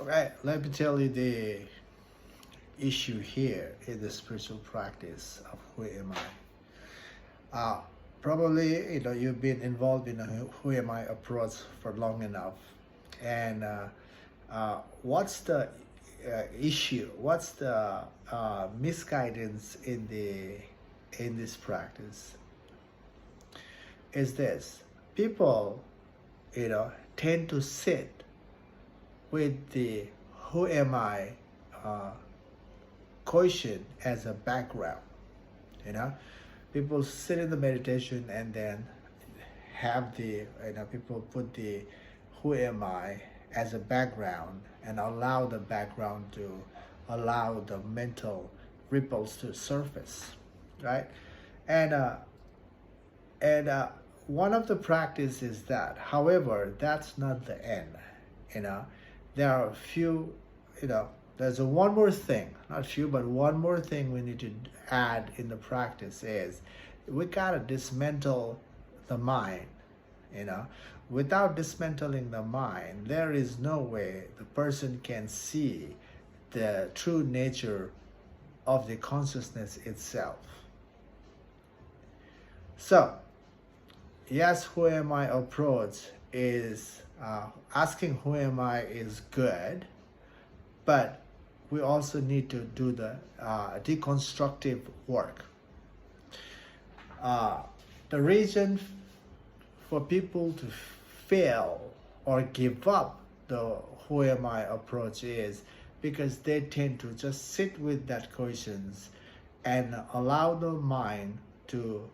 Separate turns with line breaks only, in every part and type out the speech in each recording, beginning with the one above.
Okay, let me tell you the issue here in the spiritual practice of who am I. Probably you've been involved in a who am I approach for long enough, and what's the issue? What's the misguidance in this practice? Is this people tend to sit with the who am I question as a background. You know, people sit in the meditation and then have the people put the who am I as a background and allow the background to allow the mental ripples to surface, right? And one of the practice is that. However, that's not the end. You know, there are a few. There's one more thing, not few, but one more thing we need to add in the practice is we gotta dismantle the mind. Without dismantling the mind, there is no way the person can see the true nature of the consciousness itself. So, yes, who am I approach is asking who am I is good, but we also need to do the deconstructive work. The reason for people to fail or give up the who am I approach is because they tend to just sit with that questions and allow the mind to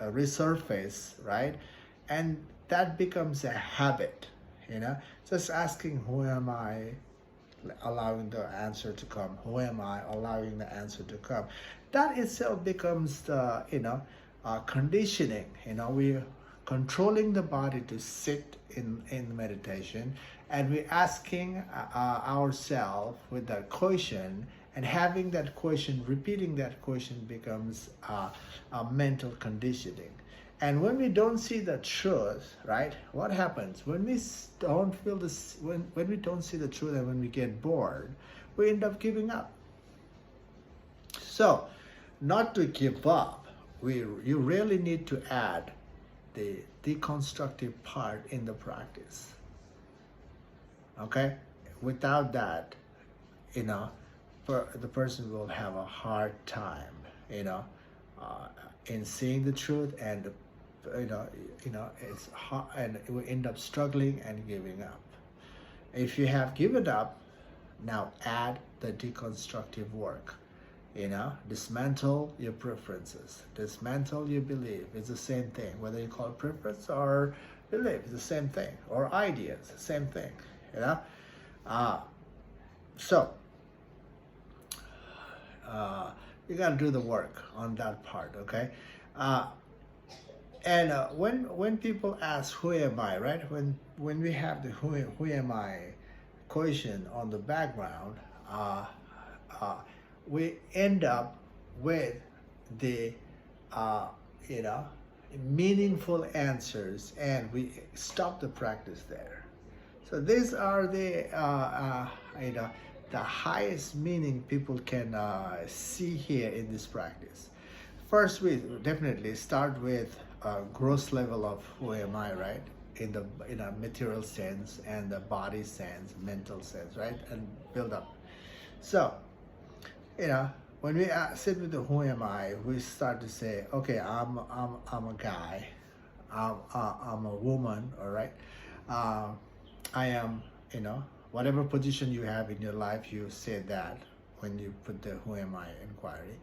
resurface, right? And that becomes a habit, just asking who am I, allowing the answer to come. Who am I? Allowing the answer to come. That itself becomes the conditioning. We're controlling the body to sit in meditation, and we're asking ourselves with that question, and having that question, repeating that question becomes a mental conditioning. And when we don't see the truth, right? What happens when we don't feel this? When we don't see the truth, and when we get bored, we end up giving up. So, not to give up, you really need to add the deconstructive part in the practice. Okay, without that, the person will have a hard time, in seeing the truth, and it's hard, and it will end up struggling and giving up. If you have given up, now add the deconstructive work. Dismantle your preferences, dismantle your belief. It's the same thing, whether you call it preference or belief, it's the same thing, or ideas, same thing. So you got to do the work on that part, okay? And when people ask who am I, right? When we have the who am I question on the background, we end up with the meaningful answers, and we stop the practice there. So these are the highest meaning people can see here in this practice. First, we definitely start with a gross level of who am I, right? In a material sense, and the body sense, mental sense, right? And build up. So, when we sit with the who am I, we start to say, okay, I'm a guy, I'm a woman, all right. I am, whatever position you have in your life, you say that when you put the who am I inquiry.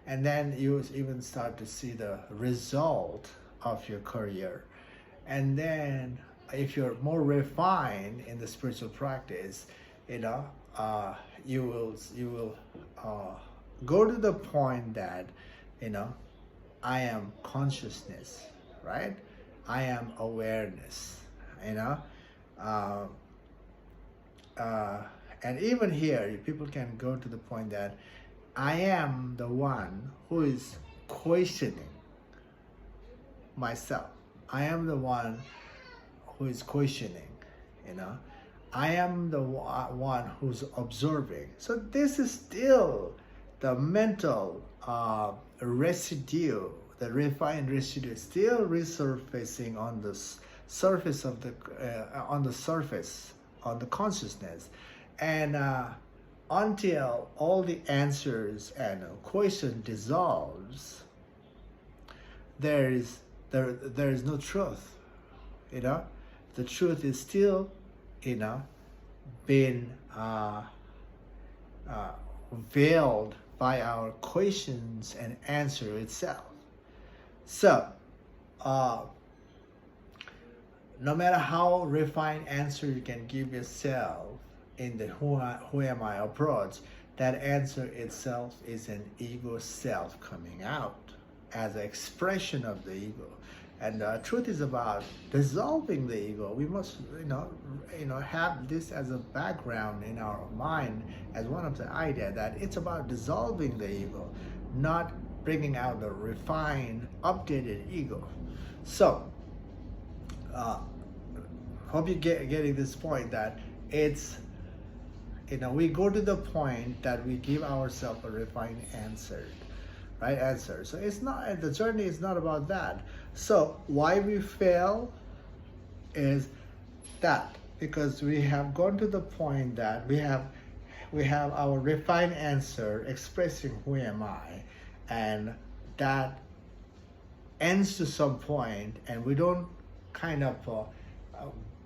And then you even start to see the result of your career. And then if you're more refined in the spiritual practice, you will go to the point that, I am consciousness, right? I am awareness, and even here, people can go to the point that I am the one who is questioning myself. I am the one who is questioning, I am the one who's observing. So this is still the mental residue, the refined residue, still resurfacing on the surface of the on the consciousness, and until all the answers and question dissolves, there is no truth. You know, the truth is still, you know, being veiled by our questions and answer itself. So, no matter how refined answer you can give yourself in the who am I approach, that answer itself is an ego self coming out as an expression of the ego. And truth is about dissolving the ego. We must, have this as a background in our mind as one of the idea that it's about dissolving the ego, not bringing out the refined, updated ego. So, hope you getting this point that it's, we go to the point that we give ourselves a refined answer. Right answer. So it's not, the journey is not about that. So why we fail is that because we have gone to the point that we have our refined answer expressing who am I, and that ends to some point, and we don't kind of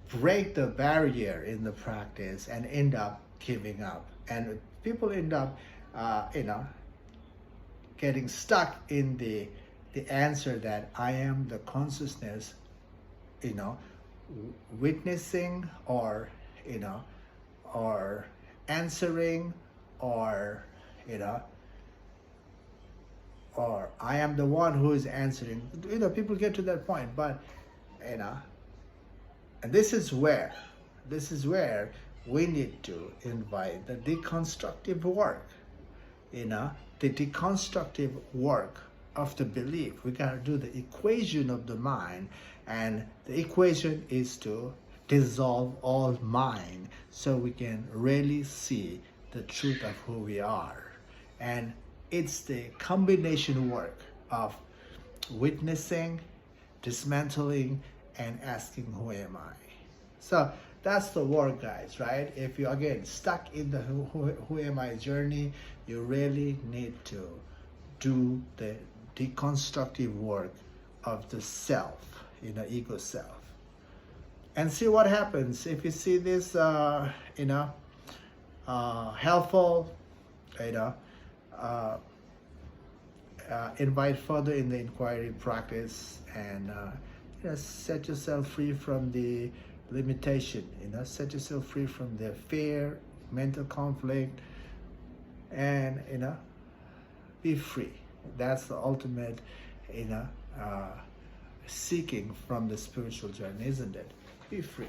break the barrier in the practice and end up giving up, and people end up getting stuck in the answer that I am the consciousness, witnessing or or answering, or or I am the one who is answering. People get to that point, but and this is where we need to invite the deconstructive work, the deconstructive work of the belief. We gotta do the equation of the mind, and the equation is to dissolve all mind so we can really see the truth of who we are. And it's the combination work of witnessing, dismantling, and asking who am I. So that's the work, guys, right? If you're again stuck in the who am I journey, you really need to do the deconstructive work of the self, ego self, and see what happens. If you see this helpful, invite further in the inquiry practice, and set yourself free from the limitation, set yourself free from the fear, mental conflict, and be free. That's the ultimate seeking from the spiritual journey, isn't it? Be free.